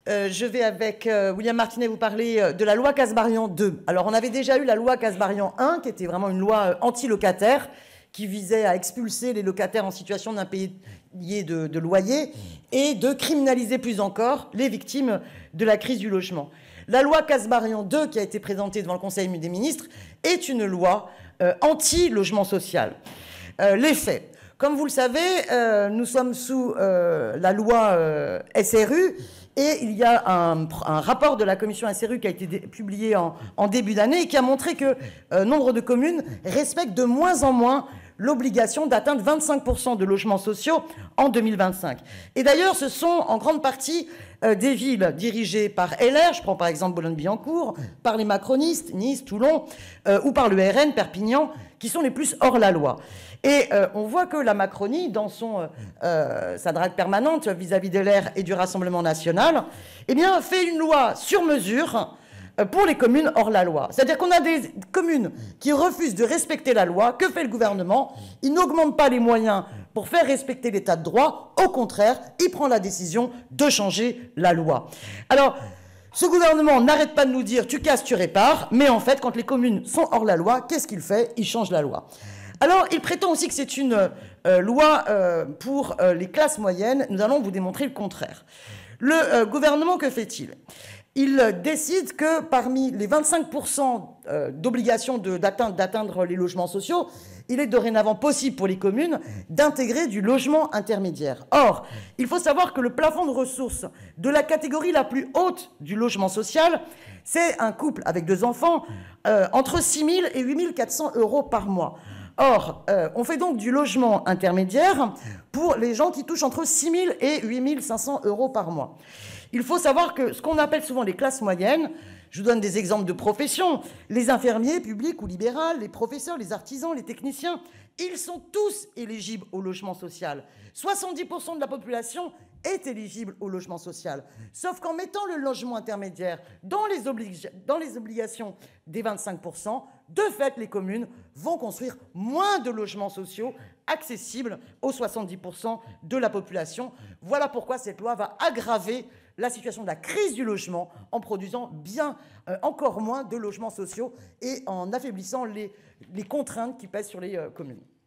Je vais avec William Martinet vous parler de la loi Kasbarian 2. Alors on avait déjà eu la loi Kasbarian 1 qui était vraiment une loi anti-locataire qui visait à expulser les locataires en situation d'impayé de loyer et de criminaliser plus encore les victimes de la crise du logement. La loi Kasbarian 2 qui a été présentée devant le Conseil des ministres est une loi anti-logement social. Les faits. Comme vous le savez, nous sommes sous la loi SRU et il y a un rapport de la commission SRU qui a été publié en début d'année et qui a montré que nombre de communes respectent de moins en moins l'obligation d'atteindre 25% de logements sociaux en 2025. Et d'ailleurs, ce sont en grande partie des villes dirigées par LR, je prends par exemple Boulogne-Billancourt, par les macronistes, Nice, Toulon, ou par le RN, Perpignan, qui sont les plus hors la loi. Et on voit que la Macronie, dans sa drague permanente vis-à-vis de LR et du Rassemblement national, eh bien, fait une loi sur mesure pour les communes hors la loi. C'est-à-dire qu'on a des communes qui refusent de respecter la loi. Que fait le gouvernement? Il n'augmente pas les moyens pour faire respecter l'état de droit. Au contraire, il prend la décision de changer la loi. Alors, ce gouvernement n'arrête pas de nous dire « tu casses, tu répares », mais en fait, quand les communes sont hors la loi, qu'est-ce qu'il fait? Il change la loi. Alors, il prétend aussi que c'est une loi pour les classes moyennes. Nous allons vous démontrer le contraire. Le gouvernement, que fait-il? Il décide que parmi les 25% d'obligation d'atteindre les logements sociaux, il est dorénavant possible pour les communes d'intégrer du logement intermédiaire. Or, il faut savoir que le plafond de ressources de la catégorie la plus haute du logement social, c'est un couple avec 2 enfants, entre 6 000 et 8 400 euros par mois. Or, on fait donc du logement intermédiaire pour les gens qui touchent entre 6 000 et 8 500 euros par mois. Il faut savoir que ce qu'on appelle souvent les classes moyennes, je vous donne des exemples de professions, les infirmiers, publics ou libéraux, les professeurs, les artisans, les techniciens, ils sont tous éligibles au logement social. 70% de la population est éligible au logement social. Sauf qu'en mettant le logement intermédiaire dans les obligations des 25%, de fait, les communes vont construire moins de logements sociaux accessibles aux 70% de la population. Voilà pourquoi cette loi va aggraver la situation de la crise du logement en produisant bien encore moins de logements sociaux et en affaiblissant les contraintes qui pèsent sur les communes.